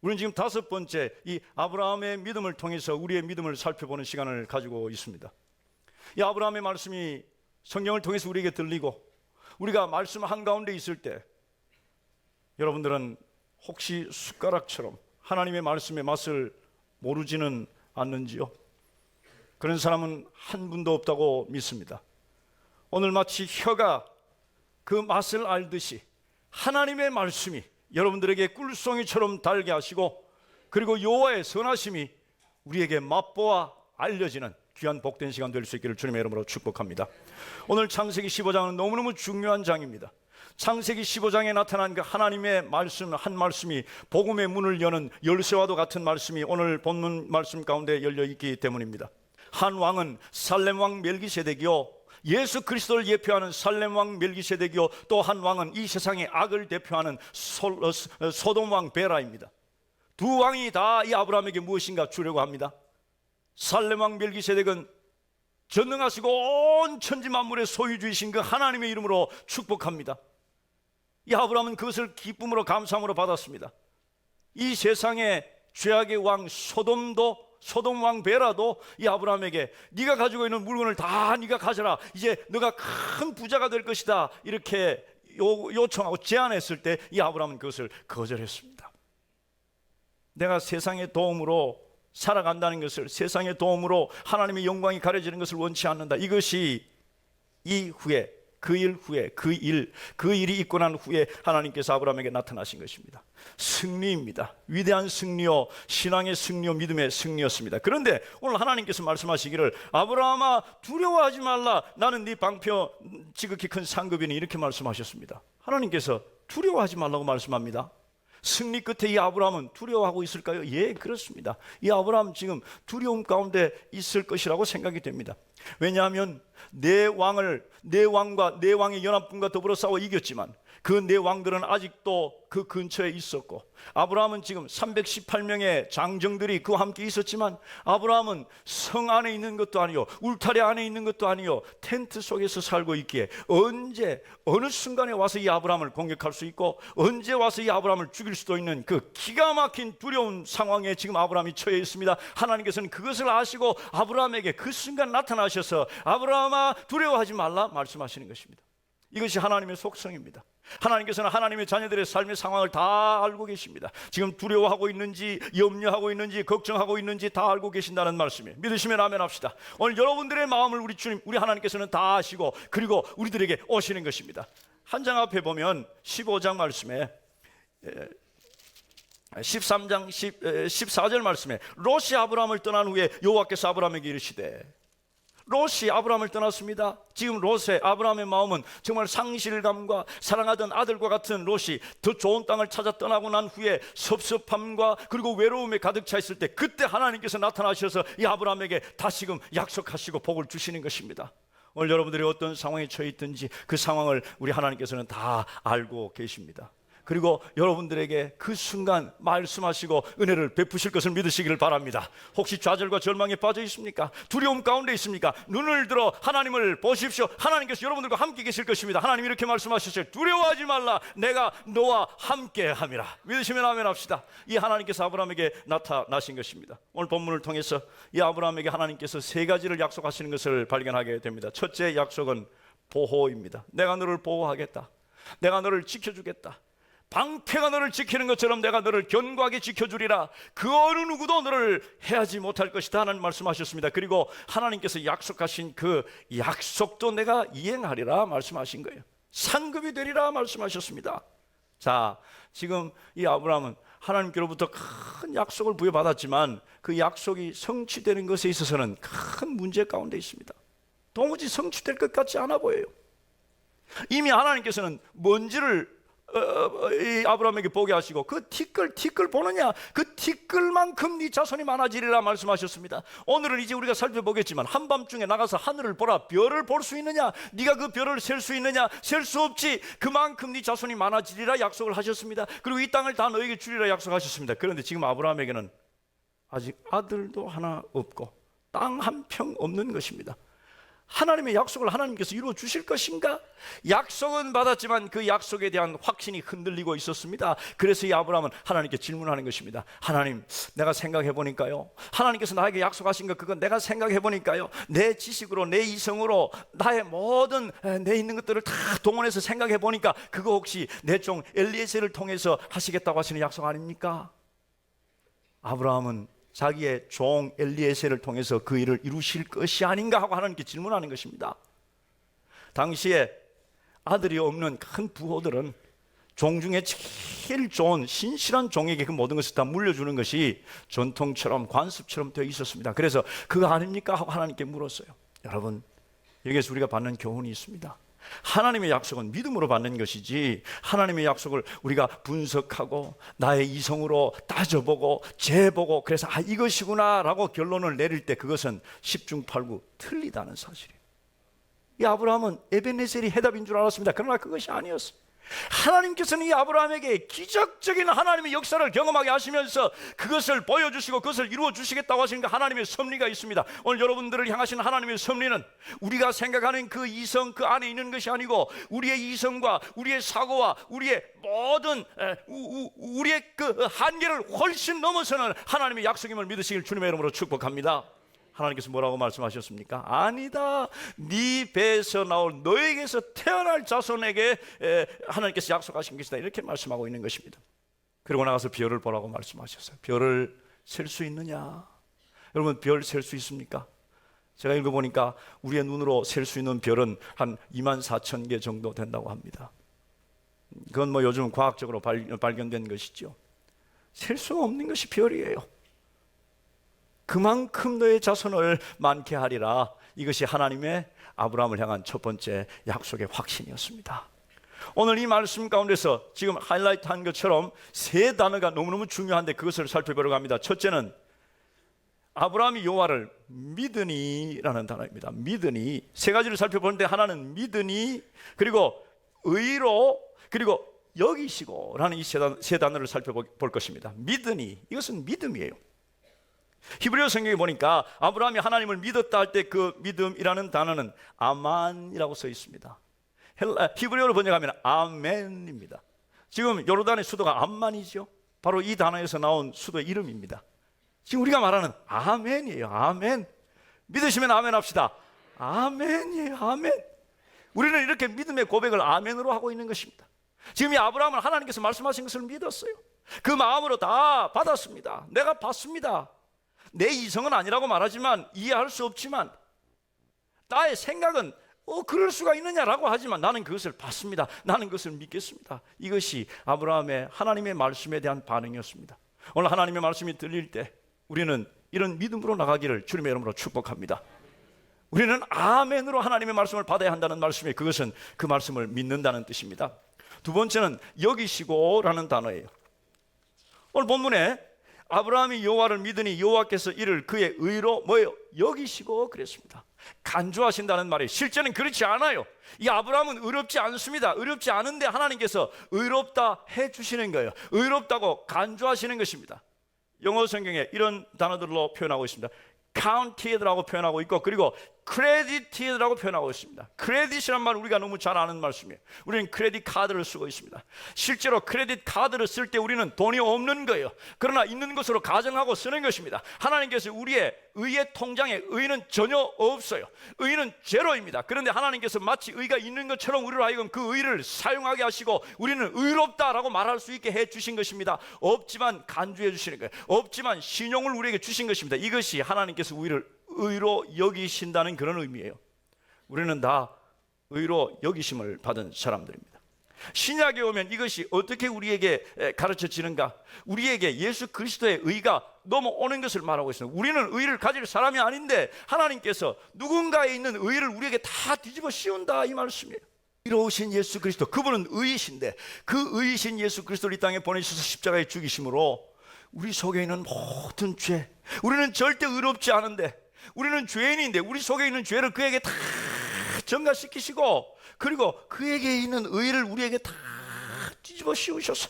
우리는 지금 다섯 번째 이 아브라함의 믿음을 통해서 우리의 믿음을 살펴보는 시간을 가지고 있습니다. 이 아브라함의 말씀이 성경을 통해서 우리에게 들리고 우리가 말씀 한가운데 있을 때 여러분들은 혹시 숟가락처럼 하나님의 말씀의 맛을 모르지는 않는지요? 그런 사람은 한 분도 없다고 믿습니다. 오늘 마치 혀가 그 맛을 알듯이 하나님의 말씀이 여러분들에게 꿀송이처럼 달게 하시고 그리고 여호와의 선하심이 우리에게 맛보아 알려지는 귀한 복된 시간 될 수 있기를 주님의 이름으로 축복합니다. 오늘 창세기 15장은 너무너무 중요한 장입니다. 창세기 15장에 나타난 그 하나님의 말씀 한 말씀이 복음의 문을 여는 열쇠와도 같은 말씀이 오늘 본문 말씀 가운데 열려 있기 때문입니다. 한 왕은 살렘 왕 멜기세덱이요, 예수 그리스도를 예표하는 살렘 왕 멜기세덱이요, 또 한 왕은 이 세상의 악을 대표하는 소돔 왕 베라입니다. 두 왕이 다 이 아브라함에게 무엇인가 주려고 합니다. 살렘 왕 멜기세덱은 전능하시고 온 천지 만물의 소유주이신 그 하나님의 이름으로 축복합니다. 이 아브라함은 그것을 기쁨으로 감사함으로 받았습니다. 이 세상의 죄악의 왕 소돔 왕 베라도 이 아브라함에게 네가 가지고 있는 물건을 다 네가 가져라, 이제 너가 큰 부자가 될 것이다, 이렇게 요청하고 제안했을 때 이 아브라함은 그것을 거절했습니다. 내가 세상의 도움으로 살아간다는 것을, 세상의 도움으로 하나님의 영광이 가려지는 것을 원치 않는다. 이것이 이후에 그 일이 있고 난 후에 하나님께서 아브라함에게 나타나신 것입니다. 승리입니다. 위대한 승리요, 신앙의 승리요, 믿음의 승리였습니다. 그런데 오늘 하나님께서 말씀하시기를 아브라함아 두려워하지 말라, 나는 네 방패 지극히 큰 상급이니, 이렇게 말씀하셨습니다. 하나님께서 두려워하지 말라고 말씀합니다. 승리 끝에 이 아브라함은 두려워하고 있을까요? 예, 그렇습니다. 이 아브라함 지금 두려움 가운데 있을 것이라고 생각이 됩니다. 왜냐하면 내 왕과 내 왕의 연합군과 더불어 싸워 이겼지만 그 네 왕들은 아직도 그 근처에 있었고, 아브라함은 지금 318명의 장정들이 그와 함께 있었지만 아브라함은 성 안에 있는 것도 아니요, 울타리 안에 있는 것도 아니요, 텐트 속에서 살고 있기에 언제 어느 순간에 와서 이 아브라함을 공격할 수 있고 언제 와서 이 아브라함을 죽일 수도 있는 그 기가 막힌 두려운 상황에 지금 아브라함이 처해 있습니다. 하나님께서는 그것을 아시고 아브라함에게 그 순간 나타나셔서 아브라함아 두려워하지 말라 말씀하시는 것입니다. 이것이 하나님의 속성입니다. 하나님께서는 하나님의 자녀들의 삶의 상황을 다 알고 계십니다. 지금 두려워하고 있는지, 염려하고 있는지, 걱정하고 있는지 다 알고 계신다는 말씀이에요. 믿으시면 아멘 합시다. 오늘 여러분들의 마음을 우리 주님, 우리 하나님께서는 다 아시고 그리고 우리들에게 오시는 것입니다. 한 장 앞에 보면 15장 말씀에 13장 14절 말씀에 롯이 아브라함을 떠난 후에 여호와께서 아브라함에게 이르시되, 롯이 아브라함을 떠났습니다. 지금 롯의 아브라함의 마음은 정말 상실감과 사랑하던 아들과 같은 롯이 더 좋은 땅을 찾아 떠나고 난 후에 섭섭함과 그리고 외로움에 가득 차 있을 때, 그때 하나님께서 나타나셔서 이 아브라함에게 다시금 약속하시고 복을 주시는 것입니다. 오늘 여러분들이 어떤 상황에 처해 있든지 그 상황을 우리 하나님께서는 다 알고 계십니다. 그리고 여러분들에게 그 순간 말씀하시고 은혜를 베푸실 것을 믿으시기를 바랍니다. 혹시 좌절과 절망에 빠져 있습니까? 두려움 가운데 있습니까? 눈을 들어 하나님을 보십시오. 하나님께서 여러분들과 함께 계실 것입니다. 하나님 이렇게 말씀하셨어요. 두려워하지 말라, 내가 너와 함께 함이라. 믿으시면 아멘 합시다. 이 하나님께서 아브라함에게 나타나신 것입니다. 오늘 본문을 통해서 이 아브라함에게 하나님께서 세 가지를 약속하시는 것을 발견하게 됩니다. 첫째 약속은 보호입니다. 내가 너를 보호하겠다, 내가 너를 지켜주겠다, 방패가 너를 지키는 것처럼 내가 너를 견고하게 지켜주리라, 그 어느 누구도 너를 해하지 못할 것이다 하는 말씀하셨습니다. 그리고 하나님께서 약속하신 그 약속도 내가 이행하리라 말씀하신 거예요. 상급이 되리라 말씀하셨습니다. 자, 지금 이 아브라함은 하나님께로부터 큰 약속을 부여받았지만 그 약속이 성취되는 것에 있어서는 큰 문제 가운데 있습니다. 도무지 성취될 것 같지 않아 보여요. 이미 하나님께서는 먼지를 이 아브라함에게 보게 하시고 그 티끌 보느냐, 그 티끌만큼 네 자손이 많아지리라 말씀하셨습니다. 오늘은 이제 우리가 살펴보겠지만 한밤중에 나가서 하늘을 보라, 별을 볼 수 있느냐, 네가 그 별을 셀 수 있느냐, 셀 수 없지, 그만큼 네 자손이 많아지리라 약속을 하셨습니다. 그리고 이 땅을 다 너에게 주리라 약속하셨습니다. 그런데 지금 아브라함에게는 아직 아들도 하나 없고 땅 한 평 없는 것입니다. 하나님의 약속을 하나님께서 이루어 주실 것인가? 약속은 받았지만 그 약속에 대한 확신이 흔들리고 있었습니다. 그래서 이 아브라함은 하나님께 질문하는 것입니다. 하나님, 내가 생각해 보니까요, 하나님께서 나에게 약속하신 것, 그건 내가 생각해 보니까요, 내 지식으로, 내 이성으로, 나의 모든 내 있는 것들을 다 동원해서 생각해 보니까 그거 혹시 내 종 엘리에셀을 통해서 하시겠다고 하시는 약속 아닙니까? 아브라함은 자기의 종 엘리에셀을 통해서 그 일을 이루실 것이 아닌가 하고 하나님께 질문하는 것입니다. 당시에 아들이 없는 큰 부호들은 종 중에 제일 좋은 신실한 종에게 그 모든 것을 다 물려주는 것이 전통처럼 관습처럼 되어 있었습니다. 그래서 그거 아닙니까? 하고 하나님께 물었어요. 여러분, 여기에서 우리가 받는 교훈이 있습니다. 하나님의 약속은 믿음으로 받는 것이지, 하나님의 약속을 우리가 분석하고 나의 이성으로 따져보고 재보고 그래서 이것이구나 라고 결론을 내릴 때 그것은 10중 8구 틀리다는 사실이에요. 이 아브라함은 에벤네셀이 해답인 줄 알았습니다. 그러나 그것이 아니었어요. 하나님께서는 이 아브라함에게 기적적인 하나님의 역사를 경험하게 하시면서 그것을 보여주시고 그것을 이루어 주시겠다고 하시는 하나님의 섭리가 있습니다. 오늘 여러분들을 향하신 하나님의 섭리는 우리가 생각하는 그 이성 그 안에 있는 것이 아니고 우리의 이성과 우리의 사고와 우리의 모든 우리의 그 한계를 훨씬 넘어서는 하나님의 약속임을 믿으시길 주님의 이름으로 축복합니다. 하나님께서 뭐라고 말씀하셨습니까? 아니다, 네 배에서 나올 너에게서 태어날 자손에게 하나님께서 약속하신 것이다, 이렇게 말씀하고 있는 것입니다. 그리고 나가서 별을 보라고 말씀하셨어요. 별을 셀 수 있느냐? 여러분, 별 셀 수 있습니까? 제가 읽어보니까 우리의 눈으로 셀 수 있는 별은 한 24,000개 정도 된다고 합니다. 그건 뭐 요즘 과학적으로 발견된 것이죠. 셀 수 없는 것이 별이에요. 그만큼 너의 자손을 많게 하리라. 이것이 하나님의 아브라함을 향한 첫 번째 약속의 확신이었습니다. 오늘 이 말씀 가운데서 지금 하이라이트한 것처럼 세 단어가 너무너무 중요한데 그것을 살펴보려고 합니다. 첫째는 아브라함이 여호와를 믿으니라는 단어입니다. 믿으니. 세 가지를 살펴보는데 하나는 믿으니, 그리고 의로, 그리고 여기시고라는 이 세 단어를 살펴볼 것입니다. 믿으니, 이것은 믿음이에요. 히브리어 성경에 보니까 아브라함이 하나님을 믿었다 할 때 그 믿음이라는 단어는 아만이라고 써 있습니다. 히브리어로 번역하면 아멘입니다. 지금 요르단의 수도가 암만이죠. 바로 이 단어에서 나온 수도의 이름입니다. 지금 우리가 말하는 아멘이에요. 아멘. 믿으시면 아멘 합시다. 아멘이에요. 아멘. 우리는 이렇게 믿음의 고백을 아멘으로 하고 있는 것입니다. 지금 이 아브라함은 하나님께서 말씀하신 것을 믿었어요. 그 마음으로 다 받았습니다. 내가 받습니다. 내 이성은 아니라고 말하지만, 이해할 수 없지만, 나의 생각은 그럴 수가 있느냐라고 하지만 나는 그것을 받습니다. 나는 그것을 믿겠습니다. 이것이 아브라함의 하나님의 말씀에 대한 반응이었습니다. 오늘 하나님의 말씀이 들릴 때 우리는 이런 믿음으로 나가기를 주님의 이름으로 축복합니다. 우리는 아멘으로 하나님의 말씀을 받아야 한다는 말씀에 그것은 그 말씀을 믿는다는 뜻입니다. 두 번째는 여기시고라는 단어예요. 오늘 본문에 아브라함이 여호와를 믿으니 여호와께서 이를 그의 의로 뭐예요? 여기시고 그랬습니다. 간주하신다는 말이에요. 실제는 그렇지 않아요. 이 아브라함은 의롭지 않습니다. 의롭지 않은데 하나님께서 의롭다 해주시는 거예요. 의롭다고 간주하시는 것입니다. 영어 성경에 이런 단어들로 표현하고 있습니다. counted라고 표현하고 있고, 그리고 credited라고 표현하고 있습니다. 크레딧이란 말 우리가 너무 잘 아는 말씀이에요. 우리는 크레딧 카드를 쓰고 있습니다. 실제로 크레딧 카드를 쓸 때 우리는 돈이 없는 거예요. 그러나 있는 것으로 가정하고 쓰는 것입니다. 하나님께서 우리의 의의 통장에 의는 전혀 없어요. 의는 제로입니다. 그런데 하나님께서 마치 의가 있는 것처럼 우리로 하여금 그 의를 사용하게 하시고 우리는 의롭다라고 말할 수 있게 해주신 것입니다. 없지만 간주해 주시는 거예요. 없지만 신용을 우리에게 주신 것입니다. 이것이 하나님께서 우리를 의로 여기신다는 그런 의미예요. 우리는 다 의로 여기심을 받은 사람들입니다. 신약에 오면 이것이 어떻게 우리에게 가르쳐지는가? 우리에게 예수 그리스도의 의가 넘어오는 것을 말하고 있습니다. 우리는 의를 가질 사람이 아닌데 하나님께서 누군가에 있는 의를 우리에게 다 뒤집어 씌운다, 이 말씀이에요. 의로우신 예수 그리스도, 그분은 의이신데 그 의이신 예수 그리스도를 이 땅에 보내주셔서 십자가에 죽이심으로 우리 속에 있는 모든 죄, 우리는 절대 의롭지 않은데, 우리는 죄인인데 우리 속에 있는 죄를 그에게 다 전가시키시고, 그리고 그에게 있는 의를 우리에게 다 뒤집어 씌우셔서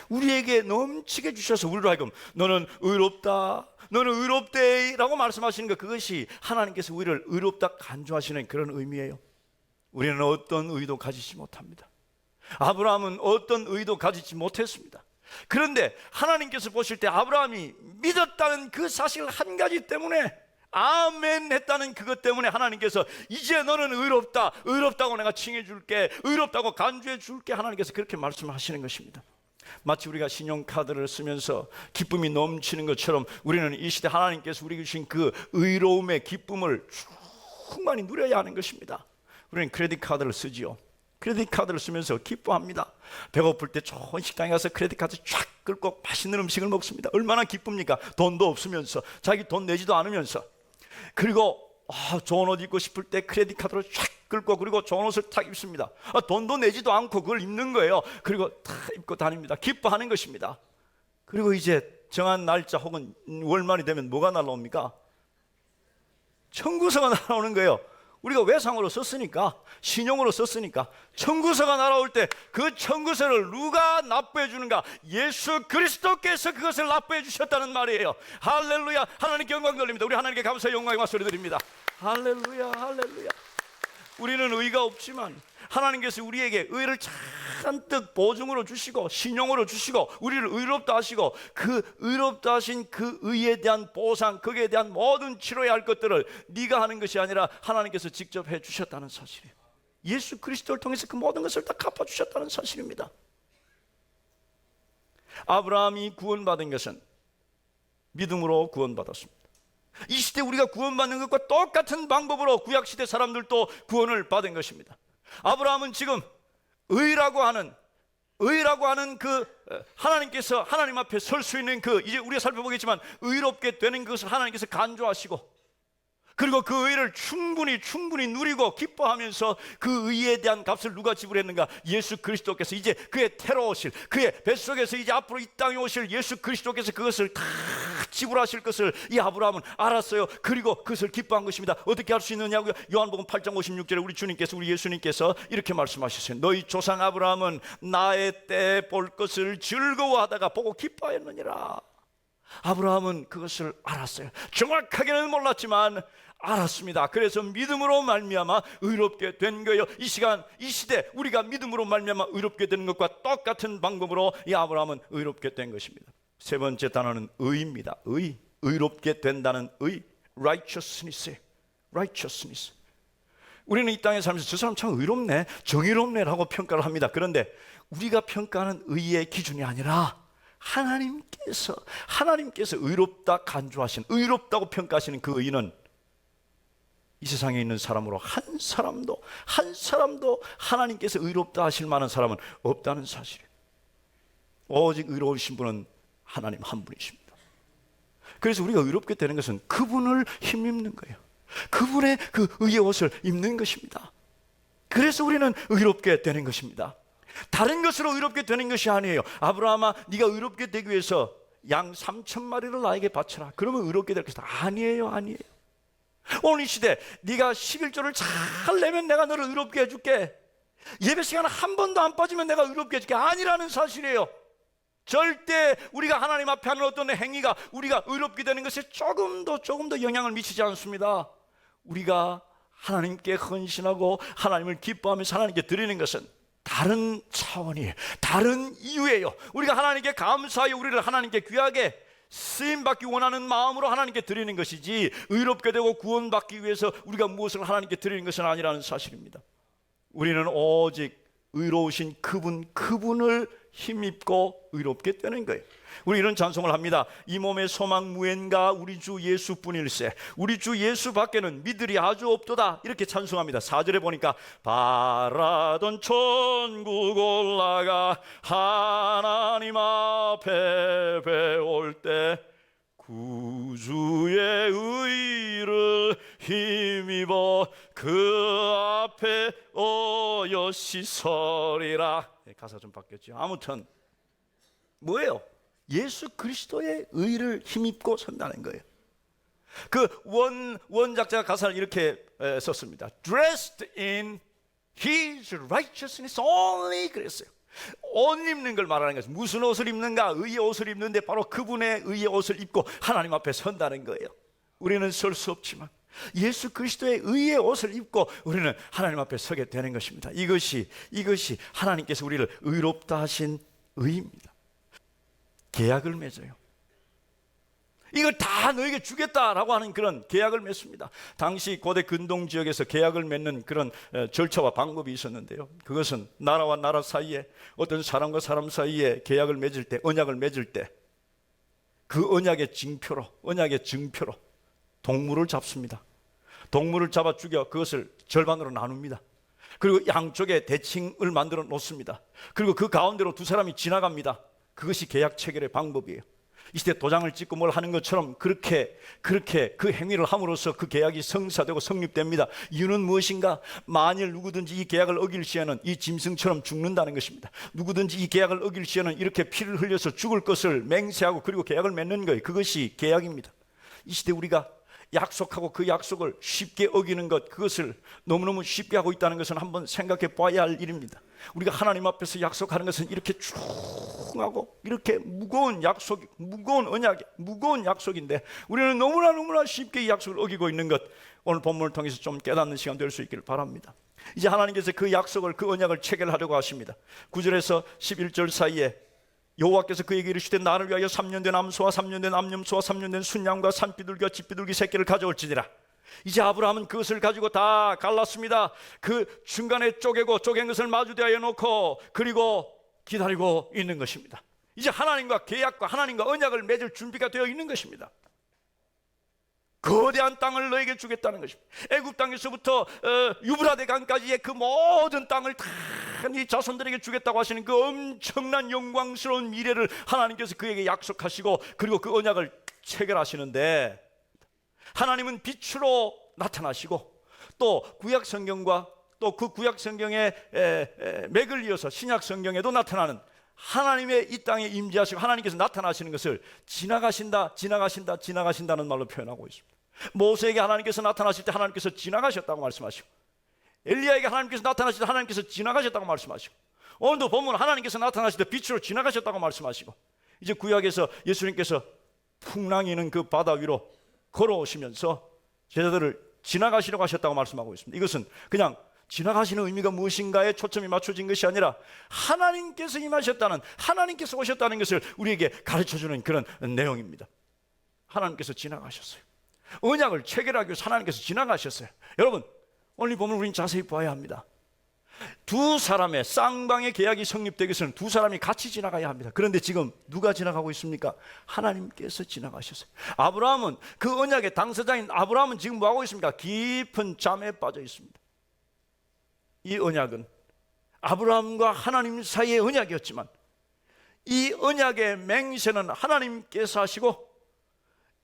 우리에게 넘치게 주셔서 우리로 하여금 너는 의롭다, 너는 의롭대 라고 말씀하시는 것, 그것이 하나님께서 우리를 의롭다 간주하시는 그런 의미예요. 우리는 어떤 의도 가지지 못합니다. 아브라함은 어떤 의도 가지지 못했습니다. 그런데 하나님께서 보실 때 아브라함이 믿었다는 그 사실 한 가지 때문에, 아멘 했다는 그것 때문에 하나님께서 이제 너는 의롭다, 의롭다고 내가 칭해 줄게, 의롭다고 간주해 줄게, 하나님께서 그렇게 말씀하시는 것입니다. 마치 우리가 신용카드를 쓰면서 기쁨이 넘치는 것처럼 우리는 이 시대 하나님께서 우리에게 주신 그 의로움의 기쁨을 충만히 누려야 하는 것입니다. 우리는 크레딧 카드를 쓰지요. 크레딧 카드를 쓰면서 기뻐합니다. 배고플 때 좋은 식당에 가서 크레딧 카드 쫙 긁고 맛있는 음식을 먹습니다. 얼마나 기쁩니까? 돈도 없으면서, 자기 돈 내지도 않으면서. 그리고 좋은 옷 입고 싶을 때 크레딧 카드로 쫙 긁고, 그리고 좋은 옷을 탁 입습니다. 돈도 내지도 않고 그걸 입는 거예요. 그리고 탁 입고 다닙니다. 기뻐하는 것입니다. 그리고 이제 정한 날짜 혹은 월말이 되면 뭐가 날라옵니까? 청구서가 날아오는 거예요. 우리가 외상으로 썼으니까, 신용으로 썼으니까. 청구서가 날아올 때 그 청구서를 누가 납부해 주는가? 예수 그리스도께서 그것을 납부해 주셨다는 말이에요. 할렐루야. 하나님께 영광 돌립니다. 우리 하나님께 감사의 영광의 말소리 드립니다. 할렐루야, 할렐루야. 우리는 의가 없지만 하나님께서 우리에게 의를 잔뜩 보증으로 주시고 신용으로 주시고 우리를 의롭다 하시고, 그 의롭다 하신 그 의에 대한 보상, 거기에 대한 모든 치러야 할 것들을 네가 하는 것이 아니라 하나님께서 직접 해 주셨다는 사실이에요. 예수 그리스도를 통해서 그 모든 것을 다 갚아 주셨다는 사실입니다. 아브라함이 구원받은 것은 믿음으로 구원받았습니다. 이 시대 우리가 구원받는 것과 똑같은 방법으로 구약시대 사람들도 구원을 받은 것입니다. 아브라함은 지금 의라고 하는 그 하나님께서 하나님 앞에 설 수 있는 그, 이제 우리가 살펴보겠지만 의롭게 되는 것을 하나님께서 간주하시고, 그리고 그 의를 충분히 누리고 기뻐하면서 그 의에 대한 값을 누가 지불했는가? 예수 그리스도께서, 이제 그의 태로 오실, 그의 뱃속에서 이제 앞으로 이 땅에 오실 예수 그리스도께서 그것을 다 지불하실 것을 이 아브라함은 알았어요. 그리고 그것을 기뻐한 것입니다. 어떻게 할 수 있느냐고요? 요한복음 8장 56절에 우리 주님께서, 우리 예수님께서 이렇게 말씀하셨어요. 너희 조상 아브라함은 나의 때 볼 것을 즐거워하다가 보고 기뻐하였느니라. 아브라함은 그것을 알았어요. 정확하게는 몰랐지만 알았습니다. 그래서 믿음으로 말미암아 의롭게 된 거예요. 이 시간, 이 시대 우리가 믿음으로 말미암아 의롭게 되는 것과 똑같은 방법으로 이 아브라함은 의롭게 된 것입니다. 세 번째 단어는 의입니다. 의롭게 된다는 의, righteousness. 우리는 이 땅에 살면서 저 사람 참 의롭네, 정의롭네라고 평가를 합니다. 그런데 우리가 평가하는 의의 기준이 아니라 하나님께서 의롭다 간주하신, 의롭다고 평가하시는 그 의는 이 세상에 있는 사람으로 한 사람도 하나님께서 의롭다 하실 만한 사람은 없다는 사실이에요. 오직 의로우신 분은 하나님 한 분이십니다. 그래서 우리가 의롭게 되는 것은 그분을 힘입는 거예요. 그분의 그 의의 옷을 입는 것입니다. 그래서 우리는 의롭게 되는 것입니다. 다른 것으로 의롭게 되는 것이 아니에요. 아브라함아, 네가 의롭게 되기 위해서 양 3,000마리를 나에게 바쳐라, 그러면 의롭게 될 것이다. 아니에요. 오늘 이 시대 네가 11조를 잘 내면 내가 너를 의롭게 해줄게, 예배 시간 한 번도 안 빠지면 내가 의롭게 해줄게, 아니라는 사실이에요. 절대 우리가 하나님 앞에 하는 어떤 행위가 우리가 의롭게 되는 것에 조금 더 영향을 미치지 않습니다. 우리가 하나님께 헌신하고 하나님을 기뻐하면서 하나님께 드리는 것은 다른 차원이에요. 다른 이유예요. 우리가 하나님께 감사하여 우리를 하나님께 귀하게 쓰임받기 원하는 마음으로 하나님께 드리는 것이지, 의롭게 되고 구원받기 위해서 우리가 무엇을 하나님께 드리는 것은 아니라는 사실입니다. 우리는 오직 의로우신 그분을 힘입고 의롭게 되는 거예요. 우리 이런 찬송을 합니다. 이 몸의 소망 무엔가 우리 주 예수뿐일세, 우리 주 예수 밖에는 믿으리 아주 없도다, 이렇게 찬송합니다. 4절에 보니까 바라던 천국 올라가 하나님 앞에 배울 때 구주의 의를 힘입어 그 앞에 어여시 서리라. 가사 좀 바뀌었죠. 아무튼 뭐예요? 예수 그리스도의 의를 힘입고 선다는 거예요. 그 원작자가 가사를 이렇게 썼습니다. Dressed in His righteousness only, 그랬어요. 옷 입는 걸 말하는 것은 무슨 옷을 입는가? 의의 옷을 입는데 바로 그분의 의의 옷을 입고 하나님 앞에 선다는 거예요. 우리는 설 수 없지만 예수 그리스도의 의의 옷을 입고 우리는 하나님 앞에 서게 되는 것입니다. 이것이 하나님께서 우리를 의롭다 하신 의입니다. 계약을 맺어요. 이걸 다 너에게 주겠다라고 하는 그런 계약을 맺습니다. 당시 고대 근동 지역에서 계약을 맺는 그런 절차와 방법이 있었는데요. 그것은 나라와 나라 사이에, 어떤 사람과 사람 사이에 계약을 맺을 때, 언약을 맺을 때 그 언약의 증표로 동물을 잡습니다. 동물을 잡아 죽여 그것을 절반으로 나눕니다. 그리고 양쪽에 대칭을 만들어 놓습니다. 그리고 그 가운데로 두 사람이 지나갑니다. 그것이 계약 체결의 방법이에요. 이 시대 도장을 찍고 뭘 하는 것처럼 그렇게 그 행위를 함으로써 그 계약이 성사되고 성립됩니다. 이유는 무엇인가? 만일 누구든지 이 계약을 어길 시에는 이 짐승처럼 죽는다는 것입니다. 누구든지 이 계약을 어길 시에는 이렇게 피를 흘려서 죽을 것을 맹세하고 그리고 계약을 맺는 거예요. 그것이 계약입니다. 이 시대 우리가 약속하고 그 약속을 쉽게 어기는 것, 그것을 너무너무 쉽게 하고 있다는 것은 한번 생각해 봐야 할 일입니다. 우리가 하나님 앞에서 약속하는 것은 이렇게 중하고 이렇게 무거운 약속, 무거운 언약이, 무거운 약속인데 우리는 너무나 쉽게 이 약속을 어기고 있는 것, 오늘 본문을 통해서 좀 깨닫는 시간 될 수 있기를 바랍니다. 이제 하나님께서 그 약속을, 그 언약을 체결하려고 하십니다. 9절에서 11절 사이에 여호와께서 그에게 이르시되 나를 위하여 3년 된 암소와 3년 된 암염소와 3년 된 순양과 산비둘기와 집비둘기 새끼를 가져올지니라. 이제 아브라함은 그것을 가지고 다 갈랐습니다. 그 중간에 쪼갠 것을 마주대하여 놓고 그리고 기다리고 있는 것입니다. 이제 하나님과 계약과 하나님과 언약을 맺을 준비가 되어 있는 것입니다. 거대한 땅을 너에게 주겠다는 것입니다. 애굽 땅에서부터 유브라데 강까지의 그 모든 땅을 다 네 자손들에게 주겠다고 하시는 그 엄청난 영광스러운 미래를 하나님께서 그에게 약속하시고 그리고 그 언약을 체결하시는데, 하나님은 빛으로 나타나시고 또 구약 성경과 또 그 구약 성경의 맥을 이어서 신약 성경에도 나타나는 하나님의 이 땅에 임재하시고 하나님께서 나타나시는 것을 지나가신다는 말로 표현하고 있습니다. 모세에게 하나님께서 나타나실 때 하나님께서 지나가셨다고 말씀하시고, 엘리야에게 하나님께서 나타나실 때 하나님께서 지나가셨다고 말씀하시고, 오늘도 보면 하나님께서 나타나실 때 빛으로 지나가셨다고 말씀하시고, 이제 구약에서 예수님께서 풍랑이는 그 바다 위로 걸어오시면서 제자들을 지나가시려고 하셨다고 말씀하고 있습니다. 이것은 그냥 지나가시는 의미가 무엇인가에 초점이 맞춰진 것이 아니라 하나님께서 임하셨다는, 하나님께서 오셨다는 것을 우리에게 가르쳐주는 그런 내용입니다. 하나님께서 지나가셨어요. 언약을 체결하기 위해서 하나님께서 지나가셨어요. 여러분, 오늘 보면 우리는 자세히 봐야 합니다. 두 사람의 쌍방의 계약이 성립되기 위해서는 두 사람이 같이 지나가야 합니다. 그런데 지금 누가 지나가고 있습니까? 하나님께서 지나가셨어요. 아브라함은, 그 언약의 당사자인 아브라함은 지금 뭐하고 있습니까? 깊은 잠에 빠져 있습니다. 이 언약은 아브라함과 하나님 사이의 언약이었지만 이 언약의 맹세는 하나님께서 하시고,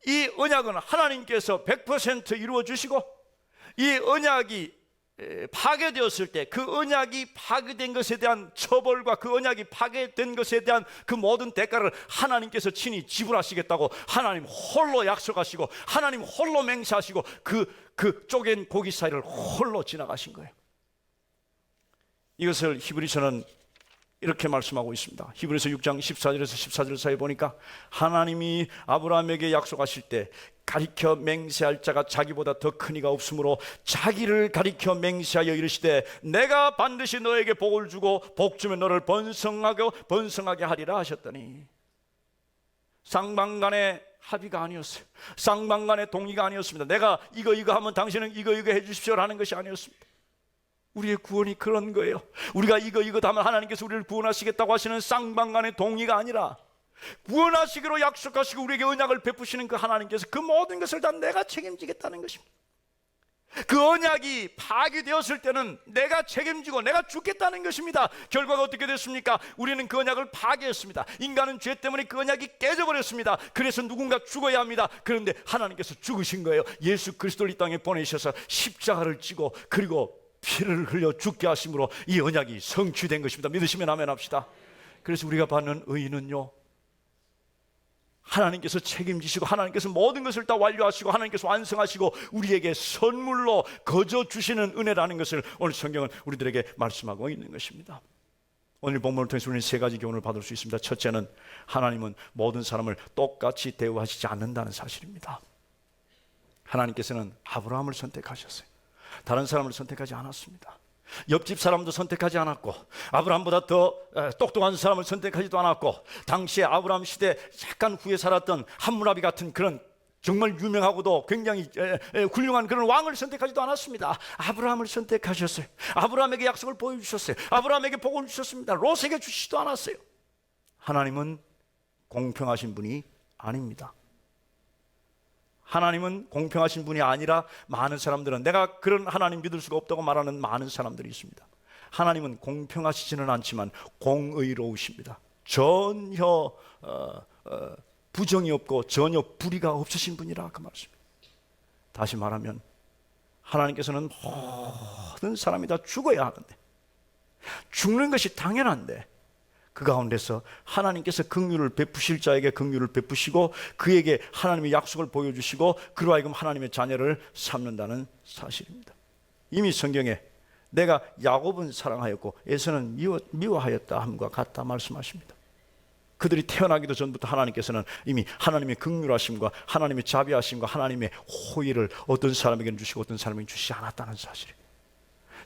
이 언약은 하나님께서 100% 이루어 주시고, 이 언약이 파괴되었을 때 그 언약이 파괴된 것에 대한 처벌과 그 언약이 파괴된 것에 대한 그 모든 대가를 하나님께서 친히 지불하시겠다고 하나님 홀로 약속하시고 하나님 홀로 맹세하시고 그 쪼갠 고기 사이를 홀로 지나가신 거예요. 이것을 히브리서는 이렇게 말씀하고 있습니다. 히브리서 6장 14절에서 14절 사이에 보니까 하나님이 아브라함에게 약속하실 때 가리켜 맹세할 자가 자기보다 더 큰 이가 없으므로 자기를 가리켜 맹세하여 이르시되 내가 반드시 너에게 복을 주고 복 주면 너를 번성하게 하리라 하셨더니, 쌍방간의 합의가 아니었어요. 쌍방간의 동의가 아니었습니다. 내가 이거 하면 당신은 이거 해 주십시오라는 것이 아니었습니다. 우리의 구원이 그런 거예요. 우리가 이거 하면 하나님께서 우리를 구원하시겠다고 하시는 쌍방간의 동의가 아니라 구원하시기로 약속하시고 우리에게 언약을 베푸시는 그 하나님께서 그 모든 것을 다 내가 책임지겠다는 것입니다. 그 언약이 파괴되었을 때는 내가 책임지고 내가 죽겠다는 것입니다. 결과가 어떻게 됐습니까? 우리는 그 언약을 파괴했습니다. 인간은 죄 때문에 그 언약이 깨져버렸습니다. 그래서 누군가 죽어야 합니다. 그런데 하나님께서 죽으신 거예요. 예수 그리스도를 이 땅에 보내셔서 십자가를 지고 그리고 피를 흘려 죽게 하심으로 이 언약이 성취된 것입니다. 믿으시면 아멘 합시다. 그래서 우리가 받는 의의는요, 하나님께서 책임지시고 하나님께서 모든 것을 다 완료하시고 하나님께서 완성하시고 우리에게 선물로 거저 주시는 은혜라는 것을 오늘 성경은 우리들에게 말씀하고 있는 것입니다. 오늘 본문을 통해서 우리는 세 가지 교훈을 받을 수 있습니다. 첫째는 하나님은 모든 사람을 똑같이 대우하시지 않는다는 사실입니다. 하나님께서는 아브라함을 선택하셨어요. 다른 사람을 선택하지 않았습니다. 옆집 사람도 선택하지 않았고, 아브라함보다 더 똑똑한 사람을 선택하지도 않았고, 당시에 아브라함 시대 약간 후에 살았던 함무라비 같은 그런 정말 유명하고도 굉장히 훌륭한 그런 왕을 선택하지도 않았습니다. 아브라함을 선택하셨어요. 아브라함에게 약속을 보여주셨어요. 아브라함에게 복을 주셨습니다. 롯에게 주시지도 않았어요. 하나님은 공평하신 분이 아닙니다. 하나님은 공평하신 분이 아니라 많은 사람들은, 내가 그런 하나님 믿을 수가 없다고 말하는 많은 사람들이 있습니다. 하나님은 공평하시지는 않지만 공의로우십니다. 전혀 부정이 없고 전혀 불의가 없으신 분이라 그 말씀입니다. 다시 말하면 하나님께서는 모든 사람이 다 죽어야 하는데, 죽는 것이 당연한데, 그 가운데서 하나님께서 긍휼을 베푸실 자에게 긍휼을 베푸시고 그에게 하나님의 약속을 보여주시고 그로 하여금 하나님의 자녀를 삼는다는 사실입니다. 이미 성경에 내가 야곱은 사랑하였고 에서는 미워하였다 함과 같다 말씀하십니다. 그들이 태어나기도 전부터 하나님께서는 이미 하나님의 긍휼하심과 하나님의 자비하심과 하나님의 호의를 어떤 사람에게는 주시고 어떤 사람에게는 주시지 않았다는 사실입니다.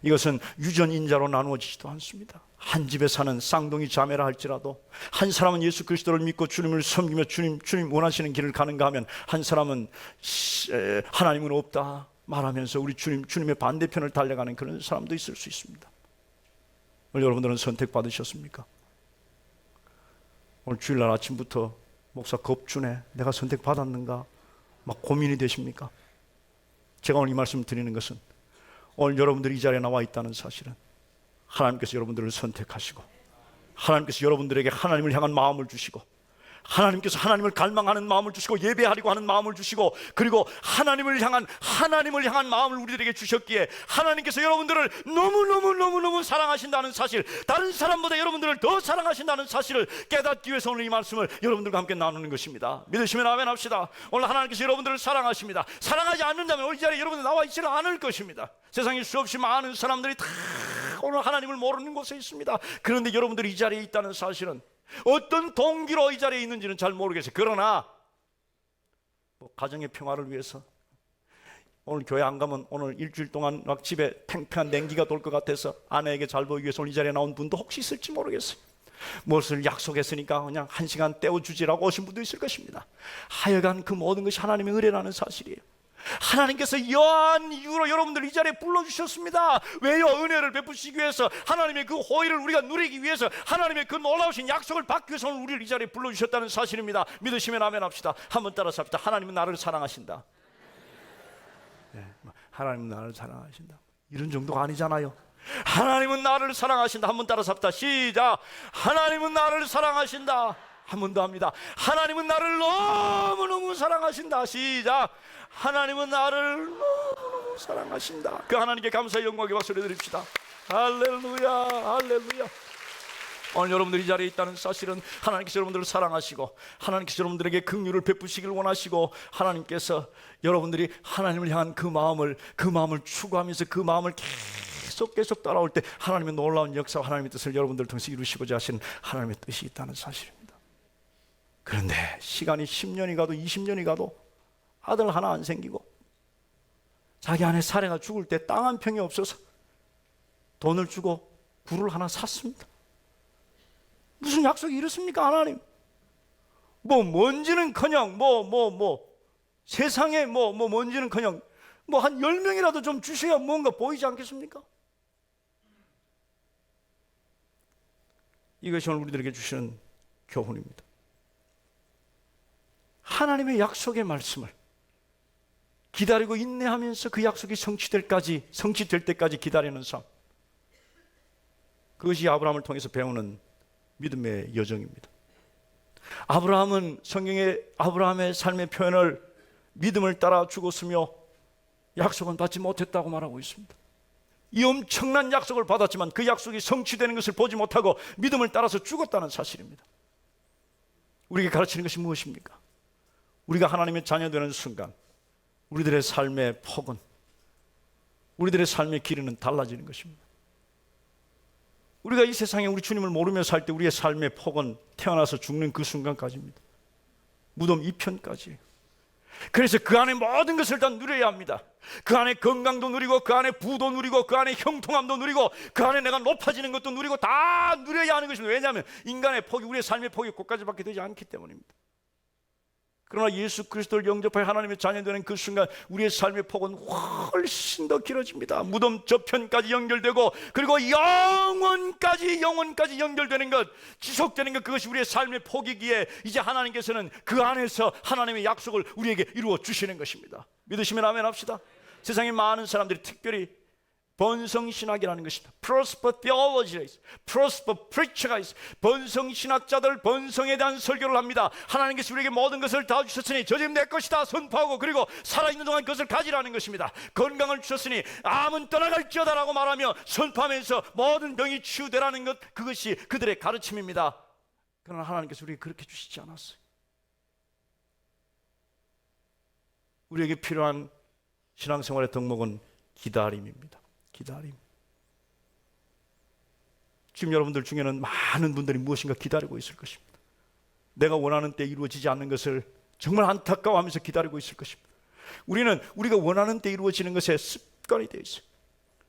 이것은 유전인자로 나누어지지도 않습니다. 한 집에 사는 쌍둥이 자매라 할지라도 한 사람은 예수 그리스도를 믿고 주님을 섬기며 주님 원하시는 길을 가는가 하면 한 사람은 하나님은 없다 말하면서 우리 주님의 반대편을 달려가는 그런 사람도 있을 수 있습니다. 오늘 여러분들은 선택받으셨습니까? 오늘 주일날 아침부터 목사 겁주네, 내가 선택받았는가 막 고민이 되십니까? 제가 오늘 이 말씀을 드리는 것은 오늘 여러분들이 이 자리에 나와 있다는 사실은 하나님께서 여러분들을 선택하시고 하나님께서 여러분들에게 하나님을 향한 마음을 주시고 하나님께서 하나님을 갈망하는 마음을 주시고 예배하려고 하는 마음을 주시고 그리고 하나님을 향한 마음을 우리들에게 주셨기에 하나님께서 여러분들을 너무너무 사랑하신다는 사실, 다른 사람보다 여러분들을 더 사랑하신다는 사실을 깨닫기 위해서 오늘 이 말씀을 여러분들과 함께 나누는 것입니다. 믿으시면 아멘 합시다. 오늘 하나님께서 여러분들을 사랑하십니다. 사랑하지 않는다면 오늘 이 자리에 여러분들 나와 있지는 않을 것입니다. 세상에 수없이 많은 사람들이 다 오늘 하나님을 모르는 곳에 있습니다. 그런데 여러분들이 이 자리에 있다는 사실은 어떤 동기로 이 자리에 있는지는 잘 모르겠어요. 그러나 가정의 평화를 위해서 오늘 교회 안 가면 오늘 일주일 동안 막 집에 팽팽한 냉기가 돌 것 같아서 아내에게 잘 보이기 위해서 오늘 이 자리에 나온 분도 혹시 있을지 모르겠어요. 무엇을 약속했으니까 그냥 1시간 때워주지라고 오신 분도 있을 것입니다. 하여간 그 모든 것이 하나님의 은혜라는 사실이에요. 하나님께서 여한 이유로 여러분들 이 자리에 불러주셨습니다. 왜요? 은혜를 베푸시기 위해서, 하나님의 그 호의를 우리가 누리기 위해서, 하나님의 그 놀라우신 약속을 받기 위해서 오늘 우리를 이 자리에 불러주셨다는 사실입니다. 믿으시면 아멘 합시다. 한번 따라서 합시다. 하나님은 나를 사랑하신다. 네, 하나님은 나를 사랑하신다. 이런 정도가 아니잖아요. 하나님은 나를 사랑하신다. 한번 따라서 합시다. 시작. 하나님은 나를 사랑하신다. 한 번 더 합니다. 하나님은 나를 너무너무 사랑하신다. 시작. 하나님은 나를 너무너무 사랑하신다. 그 하나님께 감사의 영광의 박수를 드립시다. 할렐루야, 할렐루야. 오늘 여러분들이 이 자리에 있다는 사실은 하나님께서 여러분들을 사랑하시고 하나님께서 여러분들에게 긍휼을 베푸시길 원하시고 하나님께서 여러분들이 하나님을 향한 그 마음을 추구하면서 그 마음을 계속 따라올 때 하나님의 놀라운 역사와 하나님의 뜻을 여러분들을 통해서 이루시고자 하시는 하나님의 뜻이 있다는 사실입니다. 그런데 시간이 10년이 가도 20년이 가도 아들 하나 안 생기고 자기 아내 사례가 죽을 때 땅 한 평이 없어서 돈을 주고 굴을 하나 샀습니다. 무슨 약속이 이렇습니까? 하나님 뭔지는커녕 세상에 뭔지는커녕 한 10명이라도 좀 주셔야 뭔가 보이지 않겠습니까? 이것이 오늘 우리들에게 주시는 교훈입니다. 하나님의 약속의 말씀을 기다리고 인내하면서 그 약속이 성취될 때까지 기다리는 삶, 그것이 아브라함을 통해서 배우는 믿음의 여정입니다. 아브라함은 성경의 아브라함의 삶의 표현을 믿음을 따라 죽었으며 약속은 받지 못했다고 말하고 있습니다. 이 엄청난 약속을 받았지만 그 약속이 성취되는 것을 보지 못하고 믿음을 따라서 죽었다는 사실입니다. 우리에게 가르치는 것이 무엇입니까? 우리가 하나님의 자녀 되는 순간 우리들의 삶의 폭은, 우리들의 삶의 길이는 달라지는 것입니다. 우리가 이 세상에 우리 주님을 모르며 살 때 우리의 삶의 폭은 태어나서 죽는 그 순간까지입니다. 무덤 이편까지. 그래서 그 안에 모든 것을 다 누려야 합니다. 그 안에 건강도 누리고, 그 안에 부도 누리고, 그 안에 형통함도 누리고, 그 안에 내가 높아지는 것도 누리고, 다 누려야 하는 것입니다. 왜냐하면 인간의 폭이, 우리의 삶의 폭이 그것까지밖에 되지 않기 때문입니다. 그러나 예수 그리스도를 영접하여 하나님의 자녀되는 그 순간 우리의 삶의 폭은 훨씬 더 길어집니다. 무덤 저편까지 연결되고, 그리고 영원까지 연결되는 것, 지속되는 것, 그것이 우리의 삶의 폭이기에 이제 하나님께서는 그 안에서 하나님의 약속을 우리에게 이루어 주시는 것입니다. 믿으시면 아멘 합시다. 세상에 많은 사람들이 특별히 번성신학이라는 것입니다. Prosper theology, prosper preacher가 있어요. 번성신학자들, 번성에 대한 설교를 합니다. 하나님께서 우리에게 모든 것을 다 주셨으니 저 집 내 것이다 선포하고, 그리고 살아있는 동안 그것을 가지라는 것입니다. 건강을 주셨으니 암은 떠나갈지어다 라고 말하며 선포하면서 모든 병이 치유되라는 것, 그것이 그들의 가르침입니다. 그러나 하나님께서 우리에게 그렇게 주시지 않았어요. 우리에게 필요한 신앙생활의 덕목은 기다림입니다. 기다림. 지금 여러분들 중에는 많은 분들이 무엇인가 기다리고 있을 것입니다. 내가 원하는 때 이루어지지 않는 것을 정말 안타까워하면서 기다리고 있을 것입니다. 우리는 우리가 원하는 때 이루어지는 것에 습관이 되어 있어요.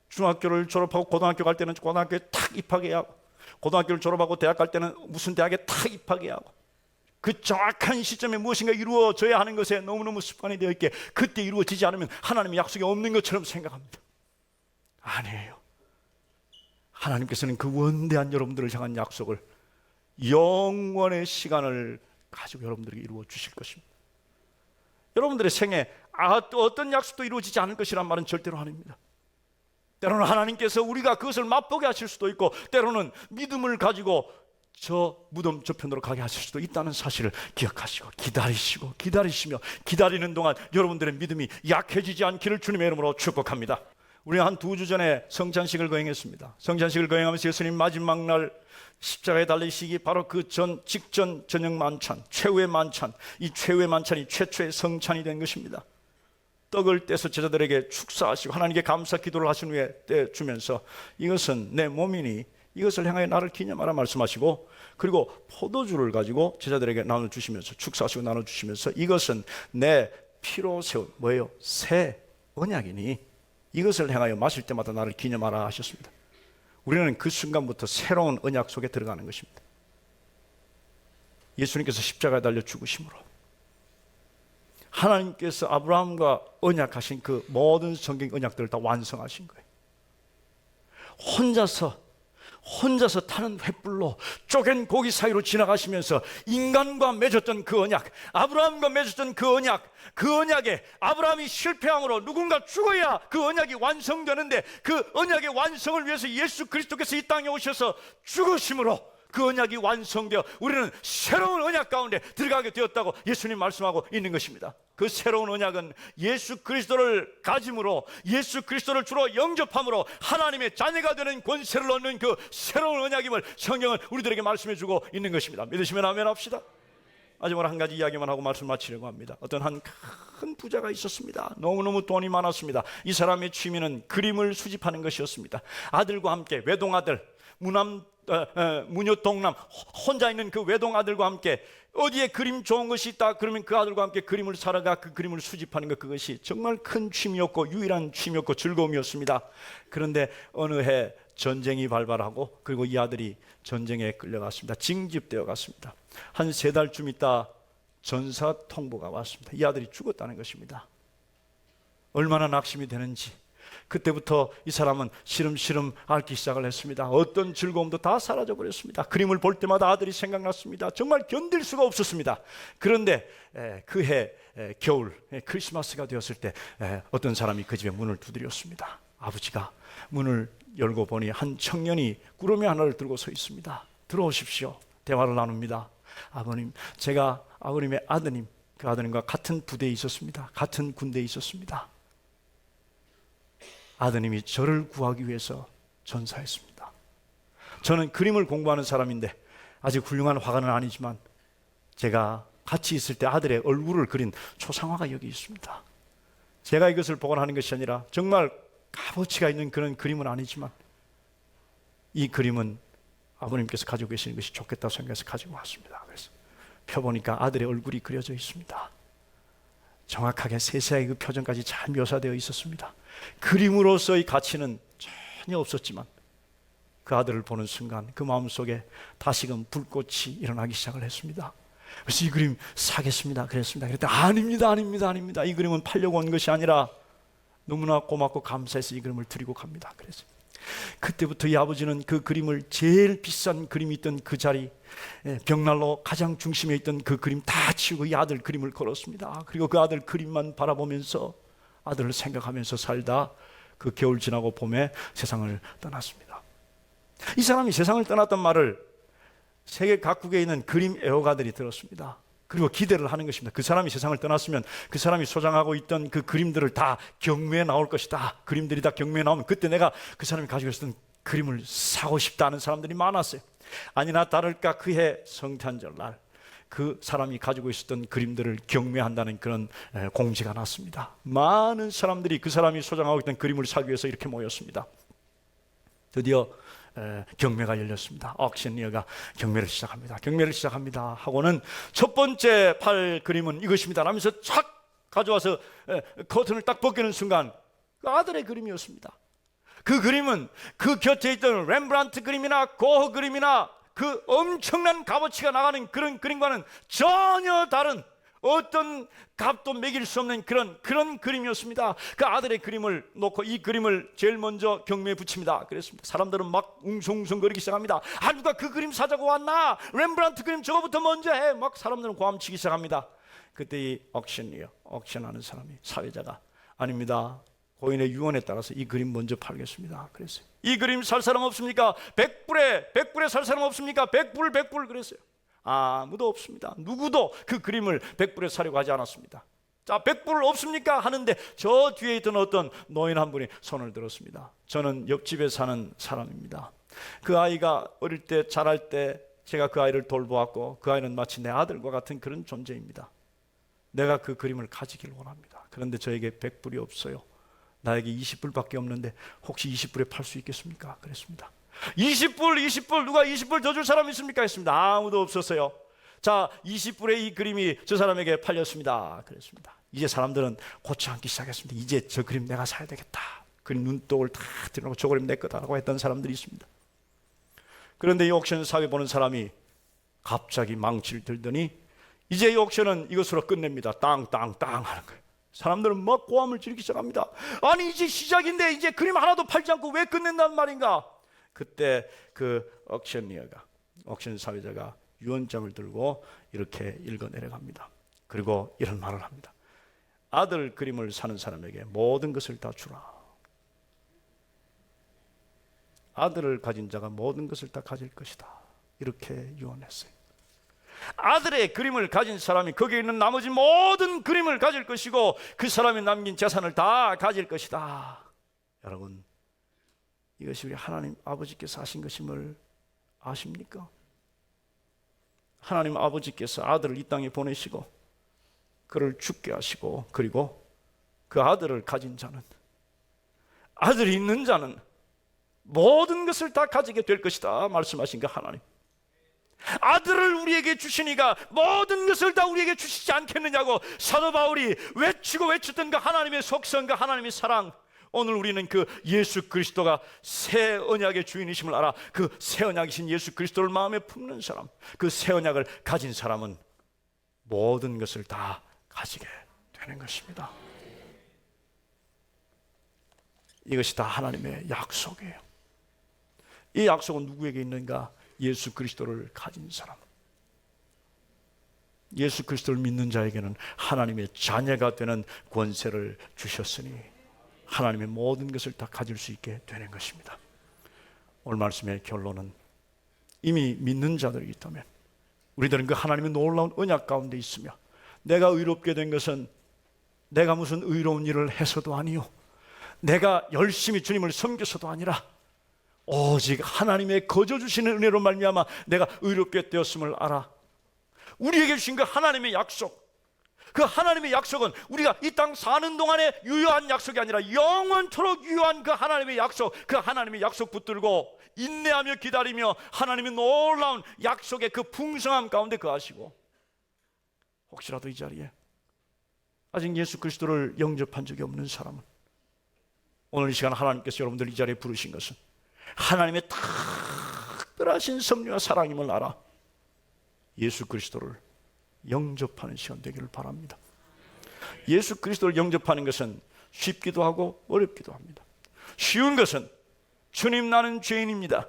중학교를 졸업하고 고등학교 갈 때는 고등학교에 탁 입학해야 하고, 고등학교를 졸업하고 대학 갈 때는 무슨 대학에 탁 입학해야 하고, 그 정확한 시점에 무엇인가 이루어져야 하는 것에 너무너무 습관이 되어 있기에 그때 이루어지지 않으면 하나님의 약속이 없는 것처럼 생각합니다. 아니에요. 하나님께서는 그 원대한 여러분들을 향한 약속을 영원의 시간을 가지고 여러분들에게 이루어 주실 것입니다. 여러분들의 생에 또 어떤 약속도 이루어지지 않을 것이란 말은 절대로 아닙니다. 때로는 하나님께서 우리가 그것을 맛보게 하실 수도 있고, 때로는 믿음을 가지고 저 무덤 저편으로 가게 하실 수도 있다는 사실을 기억하시고 기다리시며 기다리는 동안 여러분들의 믿음이 약해지지 않기를 주님의 이름으로 축복합니다. 우리는 한 2주 전에 성찬식을 거행했습니다. 성찬식을 거행하면서 예수님 마지막 날 십자가에 달리시기 바로 그 직전 저녁 만찬, 최후의 만찬, 이 최후의 만찬이 최초의 성찬이 된 것입니다. 떡을 떼서 제자들에게 축사하시고 하나님께 감사 기도를 하신 후에 떼주면서 이것은 내 몸이니 이것을 향하여 나를 기념하라 말씀하시고, 그리고 포도주를 가지고 제자들에게 나눠주시면서 축사하시고 나눠주시면서 이것은 내 피로 세운 뭐예요? 새 언약이니 이것을 행하여 마실 때마다 나를 기념하라 하셨습니다. 우리는 그 순간부터 새로운 언약 속에 들어가는 것입니다. 예수님께서 십자가에 달려 죽으심으로 하나님께서 아브라함과 언약하신 그 모든 성경 언약들을 다 완성하신 거예요. 혼자서 타는 횃불로 쪼갠 고기 사이로 지나가시면서 인간과 맺었던 그 언약, 아브라함과 맺었던 그 언약에 아브라함이 실패함으로 누군가 죽어야 그 언약이 완성되는데, 그 언약의 완성을 위해서 예수 그리스도께서 이 땅에 오셔서 죽으심으로 그 언약이 완성되어 우리는 새로운 언약 가운데 들어가게 되었다고 예수님 말씀하고 있는 것입니다. 그 새로운 언약은 예수 그리스도를 가짐으로, 예수 그리스도를 주로 영접함으로 하나님의 자녀가 되는 권세를 얻는 그 새로운 언약임을 성경은 우리들에게 말씀해 주고 있는 것입니다. 믿으시면 아멘 합시다. 마지막으로 한 가지 이야기만 하고 말씀 마치려고 합니다. 어떤 한 큰 부자가 있었습니다. 너무너무 돈이 많았습니다. 이 사람의 취미는 그림을 수집하는 것이었습니다. 아들과 함께, 외동아들, 무녀 동남, 혼자 있는 그 외동아들과 함께 어디에 그림 좋은 것이 있다 그러면 그 아들과 함께 그림을 사러 가 그 그림을 수집하는 것, 그것이 정말 큰 취미였고 유일한 취미였고 즐거움이었습니다. 그런데 어느 해 전쟁이 발발하고, 그리고 이 아들이 전쟁에 끌려갔습니다. 징집되어 갔습니다. 한 3달쯤 있다 전사 통보가 왔습니다. 이 아들이 죽었다는 것입니다. 얼마나 낙심이 되는지 그때부터 이 사람은 시름시름 앓기 시작을 했습니다. 어떤 즐거움도 다 사라져 버렸습니다. 그림을 볼 때마다 아들이 생각났습니다. 정말 견딜 수가 없었습니다. 그런데 그해 겨울 크리스마스가 되었을 때 어떤 사람이 그 집에 문을 두드렸습니다. 아버지가 문을 열고 보니 한 청년이 구름이 하나를 들고 서 있습니다. 들어오십시오. 대화를 나눕니다. 아버님, 제가 아버님의 아드님, 그 아드님과 같은 부대에 있었습니다. 같은 군대에 있었습니다. 아드님이 저를 구하기 위해서 전사했습니다. 저는 그림을 공부하는 사람인데 아직 훌륭한 화가는 아니지만 제가 같이 있을 때 아들의 얼굴을 그린 초상화가 여기 있습니다. 제가 이것을 복원하는 것이 아니라 정말 값어치가 있는 그런 그림은 아니지만 이 그림은 아버님께서 가지고 계시는 것이 좋겠다 생각해서 가지고 왔습니다. 그래서 펴보니까 아들의 얼굴이 그려져 있습니다. 정확하게 세세하게 그 표정까지 잘 묘사되어 있었습니다. 그림으로서의 가치는 전혀 없었지만 그 아들을 보는 순간 그 마음속에 다시금 불꽃이 일어나기 시작을 했습니다. 그래서 이 그림 사겠습니다 그랬습니다. 그랬더니 아닙니다. 이 그림은 팔려고 온 것이 아니라 너무나 고맙고 감사해서 이 그림을 드리고 갑니다. 그래서 그때부터 이 아버지는 그 그림을 제일 비싼 그림이 있던 그 자리, 벽난로 가장 중심에 있던 그 그림 다 치우고 이 아들 그림을 걸었습니다. 그리고 그 아들 그림만 바라보면서 아들을 생각하면서 살다 그 겨울 지나고 봄에 세상을 떠났습니다. 이 사람이 세상을 떠났던 말을 세계 각국에 있는 그림 애호가들이 들었습니다. 그리고 기대를 하는 것입니다. 그 사람이 세상을 떠났으면 그 사람이 소장하고 있던 그 그림들을 다 경매에 나올 것이다. 그림들이 다 경매에 나오면 그때 내가 그 사람이 가지고 있었던 그림을 사고 싶다는 사람들이 많았어요. 아니나 다를까 그해 성탄절 날 그 사람이 가지고 있었던 그림들을 경매한다는 그런 공지가 났습니다. 많은 사람들이 그 사람이 소장하고 있던 그림을 사기 위해서 이렇게 모였습니다. 드디어 경매가 열렸습니다. 옥션리어가 경매를 시작합니다 하고는 첫 번째 팔 그림은 이것입니다 라면서 착 가져와서 커튼을 딱 벗기는 순간 그 아들의 그림이었습니다. 그 그림은 그 곁에 있던 렘브란트 그림이나 고흐 그림이나 그 엄청난 값어치가 나가는 그런 그림과는 전혀 다른 어떤 값도 매길 수 없는 그런 그림이었습니다. 그 아들의 그림을 놓고 이 그림을 제일 먼저 경매에 붙입니다. 그랬습니다. 사람들은 막 웅성웅성거리기 시작합니다. 누가 그 그림 사자고 왔나? 렘브란트 그림 저거부터 먼저 해. 막 사람들은 고함치기 시작합니다. 그때 이 옥션하는 사람이 사회자가 아닙니다. 고인의 유언에 따라서 이 그림 먼저 팔겠습니다. 그랬어요. 이 그림 살 사람 없습니까? 100불에 살 사람 없습니까? 100불 그랬어요. 아무도 없습니다. 누구도 그 그림을 100불에 사려고 하지 않았습니다. 자, 100불 없습니까? 하는데 저 뒤에 있던 어떤 노인 한 분이 손을 들었습니다. 저는 옆집에 사는 사람입니다. 그 아이가 어릴 때 자랄 때 제가 그 아이를 돌보았고 그 아이는 마치 내 아들과 같은 그런 존재입니다. 내가 그 그림을 가지길 원합니다. 그런데 저에게 100불이 없어요. 나에게 20불밖에 없는데 혹시 20불에 팔 수 있겠습니까? 그랬습니다. 20불 누가 20불 더 줄 사람 있습니까? 했습니다. 아무도 없었어요. 자, 20불에 이 그림이 저 사람에게 팔렸습니다. 그랬습니다. 이제 사람들은 고쳐 앉기 시작했습니다. 이제 저 그림 내가 사야 되겠다. 그림 눈독을 다 들여놓고 저 그림 내 거다라고 했던 사람들이 있습니다. 그런데 이 옥션 사회 보는 사람이 갑자기 망치를 들더니 이제 이 옥션은 이것으로 끝냅니다. 땅땅땅 하는 거예요. 사람들은 막 고함을 지르기 시작합니다. 아니 이제 시작인데 이제 그림 하나도 팔지 않고 왜 끝낸단 말인가? 그때 그 옥션 사회자가 유언장을 들고 이렇게 읽어 내려갑니다. 그리고 이런 말을 합니다. 아들 그림을 사는 사람에게 모든 것을 다 주라. 아들을 가진 자가 모든 것을 다 가질 것이다. 이렇게 유언했어요. 아들의 그림을 가진 사람이 거기에 있는 나머지 모든 그림을 가질 것이고 그 사람이 남긴 재산을 다 가질 것이다. 여러분, 이것이 우리 하나님 아버지께서 하신 것임을 아십니까? 하나님 아버지께서 아들을 이 땅에 보내시고 그를 죽게 하시고 그리고 그 아들을 가진 자는, 아들이 있는 자는 모든 것을 다 가지게 될 것이다 말씀하신 그 하나님, 아들을 우리에게 주시니까 모든 것을 다 우리에게 주시지 않겠느냐고 사도 바울이 외쳤던 그 하나님의 속성, 그 하나님의 사랑, 오늘 우리는 그 예수 그리스도가 새 언약의 주인이심을 알아 그 새 언약이신 예수 그리스도를 마음에 품는 사람, 그 새 언약을 가진 사람은 모든 것을 다 가지게 되는 것입니다. 이것이 다 하나님의 약속이에요. 이 약속은 누구에게 있는가? 예수 그리스도를 가진 사람, 예수 그리스도를 믿는 자에게는 하나님의 자녀가 되는 권세를 주셨으니 하나님의 모든 것을 다 가질 수 있게 되는 것입니다. 오늘 말씀의 결론은 이미 믿는 자들이 있다면 우리들은 그 하나님의 놀라운 언약 가운데 있으며 내가 의롭게 된 것은 내가 무슨 의로운 일을 해서도 아니요 내가 열심히 주님을 섬겨서도 아니라 오직 하나님의 거저 주시는 은혜로 말미암아 내가 의롭게 되었음을 알아. 우리에게 주신 그 하나님의 약속, 그 하나님의 약속은 우리가 이 땅 사는 동안에 유효한 약속이 아니라 영원토록 유효한 그 하나님의 약속, 그 하나님의 약속 붙들고 인내하며 기다리며 하나님의 놀라운 약속의 그 풍성함 가운데 거하시고, 혹시라도 이 자리에 아직 예수 그리스도를 영접한 적이 없는 사람은 오늘 이 시간 하나님께서 여러분들 이 자리에 부르신 것은 하나님의 특별하신 섭리와 사랑임을 알아 예수 그리스도를 영접하는 시간 되기를 바랍니다. 예수 그리스도를 영접하는 것은 쉽기도 하고 어렵기도 합니다. 쉬운 것은 주님 나는 죄인입니다,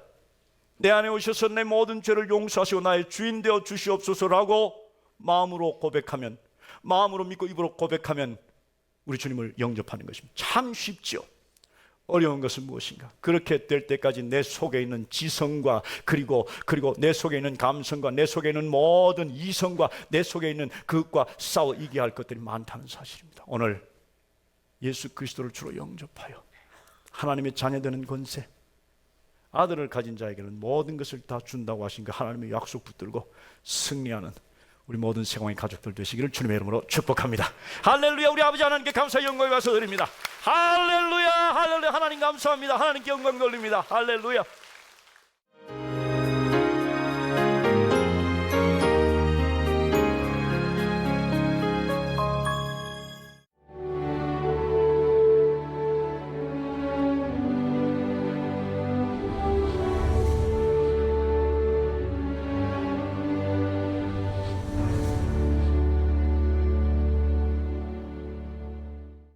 내 안에 오셔서 내 모든 죄를 용서하시고 나의 주인 되어 주시옵소서라고 마음으로 고백하면, 마음으로 믿고 입으로 고백하면 우리 주님을 영접하는 것입니다. 참 쉽죠. 어려운 것은 무엇인가? 그렇게 될 때까지 내 속에 있는 지성과 그리고 내 속에 있는 감성과 내 속에 있는 모든 이성과 내 속에 있는 그것과 싸워 이겨야 할 것들이 많다는 사실입니다. 오늘 예수 그리스도를 주로 영접하여 하나님의 자녀되는 권세, 아들을 가진 자에게는 모든 것을 다 준다고 하신 그 하나님의 약속 붙들고 승리하는 우리 모든 세공의 가족들 되시기를 주님의 이름으로 축복합니다. 할렐루야. 우리 아버지 하나님께 감사 영광을 가서 드립니다. 할렐루야. 할렐루야. 하나님 감사합니다. 하나님께 영광 돌립니다. 할렐루야.